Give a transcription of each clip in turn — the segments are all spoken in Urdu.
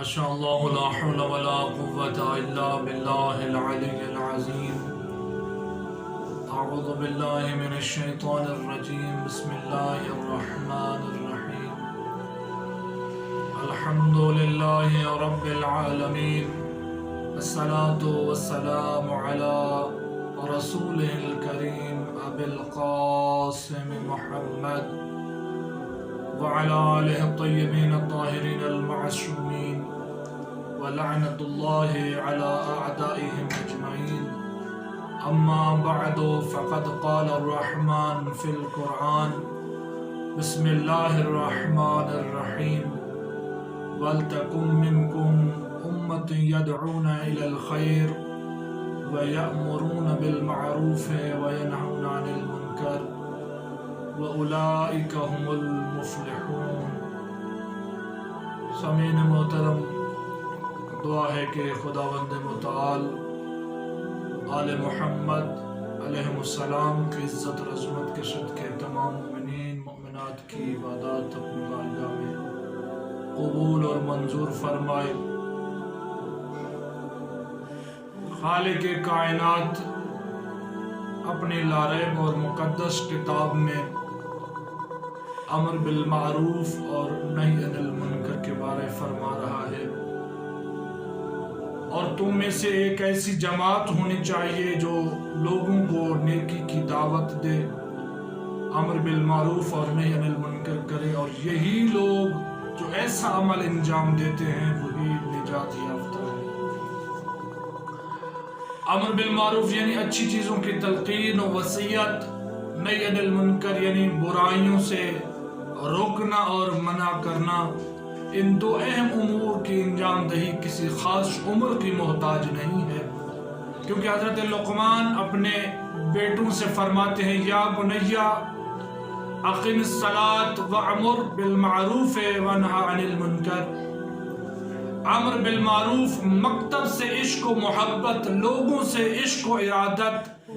ما شاء الله لا حول ولا قوة إلا بالله العلي العظيم. أعوذ بالله من الشيطان الرجيم. بسم الله الرحمن الرحيم. الحمد لله رب العالمين، الصلاة والسلام على رسوله الكريم أبي القاسم محمد وعلى آله الطيبين الطاهرين المعصومين، ولعنة الله على أعدائهم أجمعين. أما بعد، فقد قال الرحمن في القرآن: بسم الله الرحمن الرحيم. ولتكن منكم أمة يدعون إلى الخير ويأمرون بالمعروف وينهون عن المنكر وَأُولَئِكَ هُمُ الْمُفْلِحُونَ. سامعین محترم، دعا ہے کہ خداوند متعال آل محمد علیہ السلام کی عزت اور عظمت کے صدقے تمام مومنین مومنات کی عبادات اپنی بارگاہ میں قبول اور منظور فرمائے. خالق کائنات اپنی لاریب اور مقدس کتاب میں امر بالمعروف اور نہی عن المنکر کے بارے فرما رہا ہے، اور تم میں سے ایک ایسی جماعت ہونی چاہیے جو لوگوں کو نیکی کی دعوت دے، امر بالمعروف اور نہی عن المنکر کرے، اور یہی لوگ جو ایسا عمل انجام دیتے ہیں وہی نجات یافتہ ہے. امر بالمعروف یعنی اچھی چیزوں کی تلقین و وصیت، نہی عن المنکر یعنی برائیوں سے روکنا اور منع کرنا. ان دو اہم امور کی انجام دہی کسی خاص عمر کی محتاج نہیں ہے، کیونکہ حضرت لقمان اپنے بیٹوں سے فرماتے ہیں: یا بنیا اقم الصلاۃ وامر بالمعروف وانہا عن المنکر. امر بالمعروف مکتب سے عشق و محبت، لوگوں سے عشق و ارادت،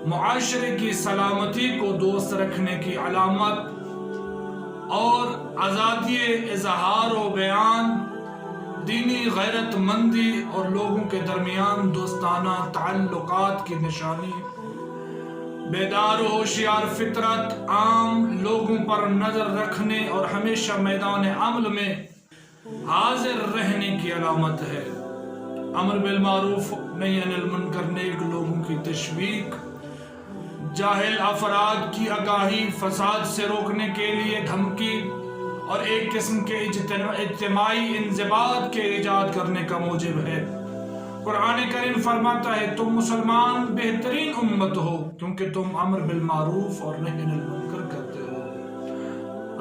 معاشرے کی سلامتی کو دوست رکھنے کی علامت، اور آزادی اظہار و بیان، دینی غیرت مندی اور لوگوں کے درمیان دوستانہ تعلقات کی نشانی. بیدار و ہوشیار فطرت، عام لوگوں پر نظر رکھنے اور ہمیشہ میدان عمل میں حاضر رہنے کی علامت ہے. امر بالمعروف نہی عن المنکر نیک لوگوں کی تشویق، جاہل افراد کی آگاہی، فساد سے روکنے کے لیے دھمکی اور ایک قسم کے اجتماعی انضباط کے ایجاد کرنے کا موجب ہے. قرآن کریم فرماتا ہے: تم مسلمان بہترین امت ہو کیونکہ تم امر بالمعروف اور نہی عن المنکر کرتے ہو.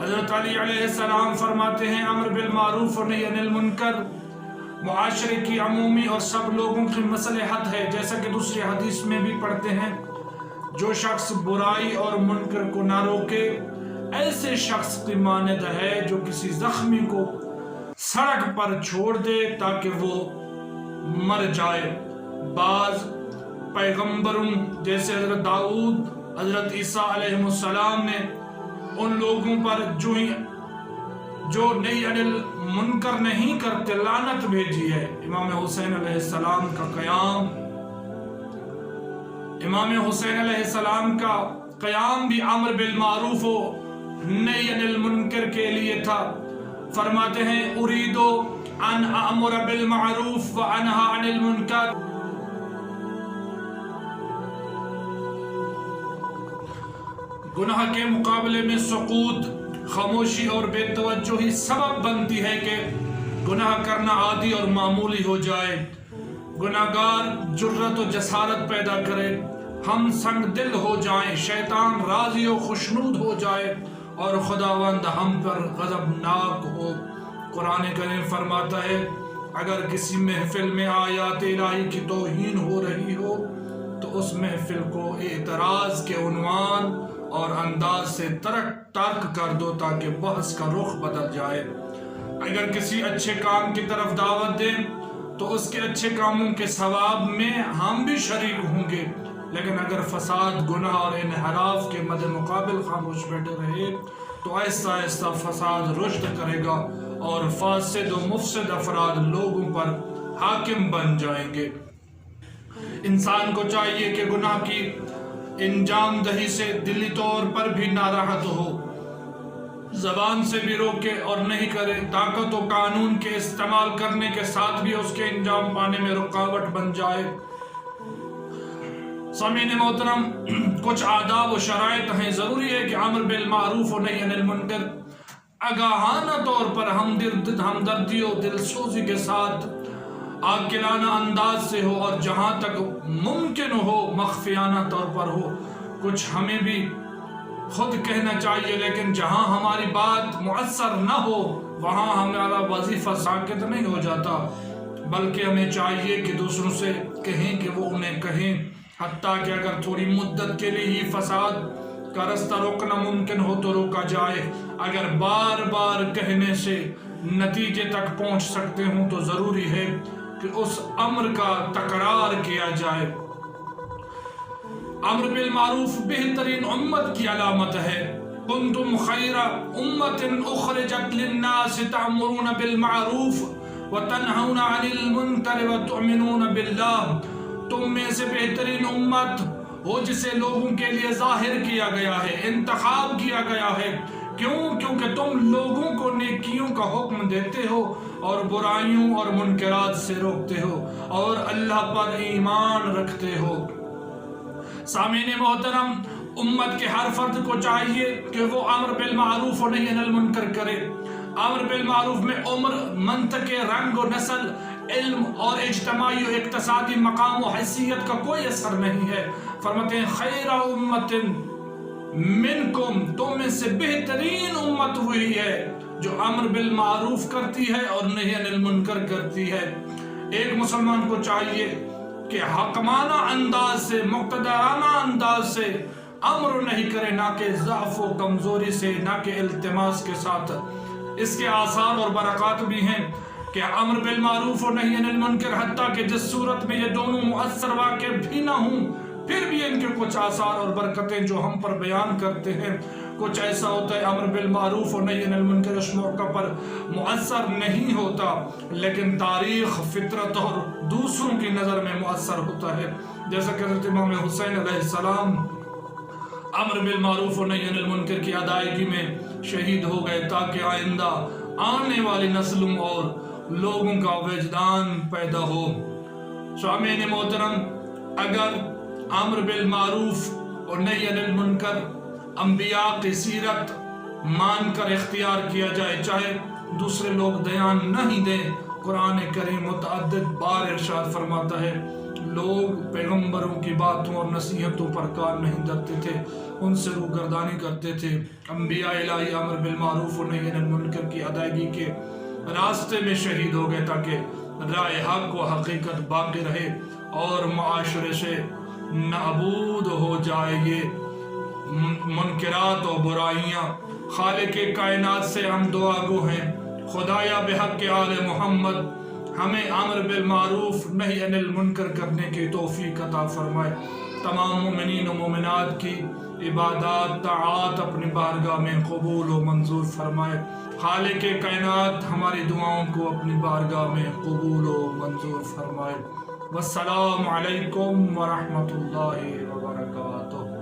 حضرت علی علیہ السلام فرماتے ہیں: امر بالمعروف اور نہی عن المنکر معاشرے کی عمومی اور سب لوگوں کی مصلحت ہے. جیسا کہ دوسری حدیث میں بھی پڑھتے ہیں: جو شخص برائی اور منکر کو نہ روکے ایسے شخص کی مانند ہے جو کسی زخمی کو سڑک پر چھوڑ دے تاکہ وہ مر جائے. بعض پیغمبروں جیسے حضرت داؤد، حضرت عیسیٰ علیہ السلام نے ان لوگوں پر جو نہی عن المنکر نہیں کرتے لعنت بھیجی ہے. امام حسین علیہ السلام کا قیام بھی امر بالمعروف و نہی عن المنکر کے لیے تھا. فرماتے ہیں: اریدو ان امر بالمعروف وانہا عن المنکر. گناہ کے مقابلے میں سکوت، خاموشی اور بے توجہی سبب بنتی ہے کہ گناہ کرنا عادی اور معمولی ہو جائے. گناہگار جرت و جسارت پیدا کرے، ہم سنگ دل ہو جائیں، شیطان راضی و خوشنود ہو جائے اور خداوند ہم پر غضبناک ہو. قرآن کریم فرماتا ہے: اگر کسی محفل میں آیات الہی کی توہین ہو رہی ہو تو اس محفل کو اعتراض کے عنوان اور انداز سے ترک کر دو تاکہ بحث کا رخ بدل جائے. اگر کسی اچھے کام کی طرف دعوت دیں تو اس کے اچھے کاموں کے ثواب میں ہم بھی شریک ہوں گے، لیکن اگر فساد، گناہ اور انحراف کے مد مقابل خاموش بیٹھے رہے تو آہستہ آہستہ فساد رشد کرے گا اور فاسد و مفسد افراد لوگوں پر حاکم بن جائیں گے۔ انسان کو چاہیے کہ گناہ کی انجام دہی سے دلی طور پر بھی ناراحت ہو، زبان سے بھی روکے اور نہیں کرے، طاقت و قانون کے استعمال کرنے کے ساتھ بھی اس کے انجام پانے میں رکاوٹ بن جائے۔ سامعین محترم، کچھ آداب و شرائط ہیں۔ ضروری ہے کہ امر بالمعروف و نہی عن المنکر آگاہانہ طور پر ہمدردی و دلسوزی کے ساتھ عاقلانہ انداز سے ہو، اور جہاں تک ممکن ہو مخفیانہ طور پر ہو۔ کچھ ہمیں بھی خود کہنا چاہیے، لیکن جہاں ہماری بات مؤثر نہ ہو وہاں ہمارا وظیفہ ساکت نہیں ہو جاتا، بلکہ ہمیں چاہیے کہ دوسروں سے کہیں کہ وہ انہیں کہیں، حتیٰ کہ اگر تھوڑی مدت کے لیے ہی فساد کا رستہ روکنا ممکن ہو تو روکا جائے۔ اگر بار بار کہنے سے نتیجے تک پہنچ سکتے ہوں تو ضروری ہے کہ اس امر کا تکرار کیا جائے۔ امر بالمعروف بہترین امت کی علامت ہے۔ کنتم خیر امت اخرجت للناس تأمرون بالمعروف وتنہون عن المنکر وتؤمنون باللہ۔ تم میں سے بہترین امت ہو جسے لوگوں کے لیے ظاہر کیا گیا ہے، انتخاب کیا گیا ہے۔ کیوں؟ کیونکہ تم لوگوں کو نیکیوں کا حکم دیتے ہو اور برائیوں اور منکرات سے روکتے ہو اور اللہ پر ایمان رکھتے ہو۔ سامعین محترم، امت کے ہر فرد کو چاہیے کہ وہ امر بالمعروف و نہی عن المنکر کرے۔ امر بالمعروف میں عمر، منطق، رنگ و نسل، علم اور اجتماعی و اقتصادی مقام و حیثیت کا کوئی اثر نہیں ہے۔ فرماتے ہیں خیر امت منکم، تم میں سے بہترین امت وہی ہے جو امر بالمعروف کرتی ہے اور نہی عن المنکر کرتی ہے۔ ایک مسلمان کو چاہیے کہ حکمانہ انداز سے، مقتدرانہ انداز سے امر نہیں کرے، نہ کہ ضعف و کمزوری سے، نہ کہ التماس کے ساتھ۔ اس کے آثار اور برکات بھی ہیں کہ امر بالمعروف و نہی عن المنکر، حتیٰ کہ جس صورت میں یہ دونوں مؤثر واقع بھی نہ ہوں، پھر بھی ان کے کچھ آثار اور برکتیں جو ہم پر بیان کرتے ہیں۔ کچھ ایسا ہوتا ہے امر بالمعروف و نہی عن المنکر اس موقع پر مؤثر نہیں ہوتا، لیکن تاریخ، فطرت اور دوسروں کی نظر میں مؤثر ہوتا ہے۔ جیسا کہ حضرت امام حسین علیہ السلام امر بالمعروف و نہی عن المنکر کی ادائیگی میں شہید ہو گئے، تاکہ آئندہ آنے والی نسلوں اور لوگوں کا وجدان پیدا ہو۔ سامعین محترم، اگر امر بالمعروف اور نہی عن المنکر انبیاء کی سیرت مان کر اختیار کیا جائے، چاہے دوسرے لوگ دھیان نہیں دیں، قرآن کریم متعدد بار ارشاد فرماتا ہے لوگ پیغمبروں کی باتوں اور نصیحتوں پر کان نہیں دھرتے تھے، ان سے روگردانی کرتے تھے۔ انبیاء الہی امر بالمعروف و نہی عن المنکر کی ادائیگی کے راستے میں شہید ہو گئے، تاکہ راہ حق و حقیقت باقی رہے اور معاشرے سے نابود ہو جائے یہ منکرات و برائیاں۔ خالق کائنات سے ہم دعا گو ہیں، خدایا بحق آل محمد ہمیں امر بالمعروف نہی عن المنکر کرنے کی توفیق عطا فرمائے۔ تمام مومنین و مومنات کی عبادات، طاعات اپنی بارگاہ میں قبول و منظور فرمائے۔ خالق کائنات ہماری دعاؤں کو اپنی بارگاہ میں قبول و منظور فرمائے۔ والسلام علیکم ورحمۃ اللہ وبرکاتہ۔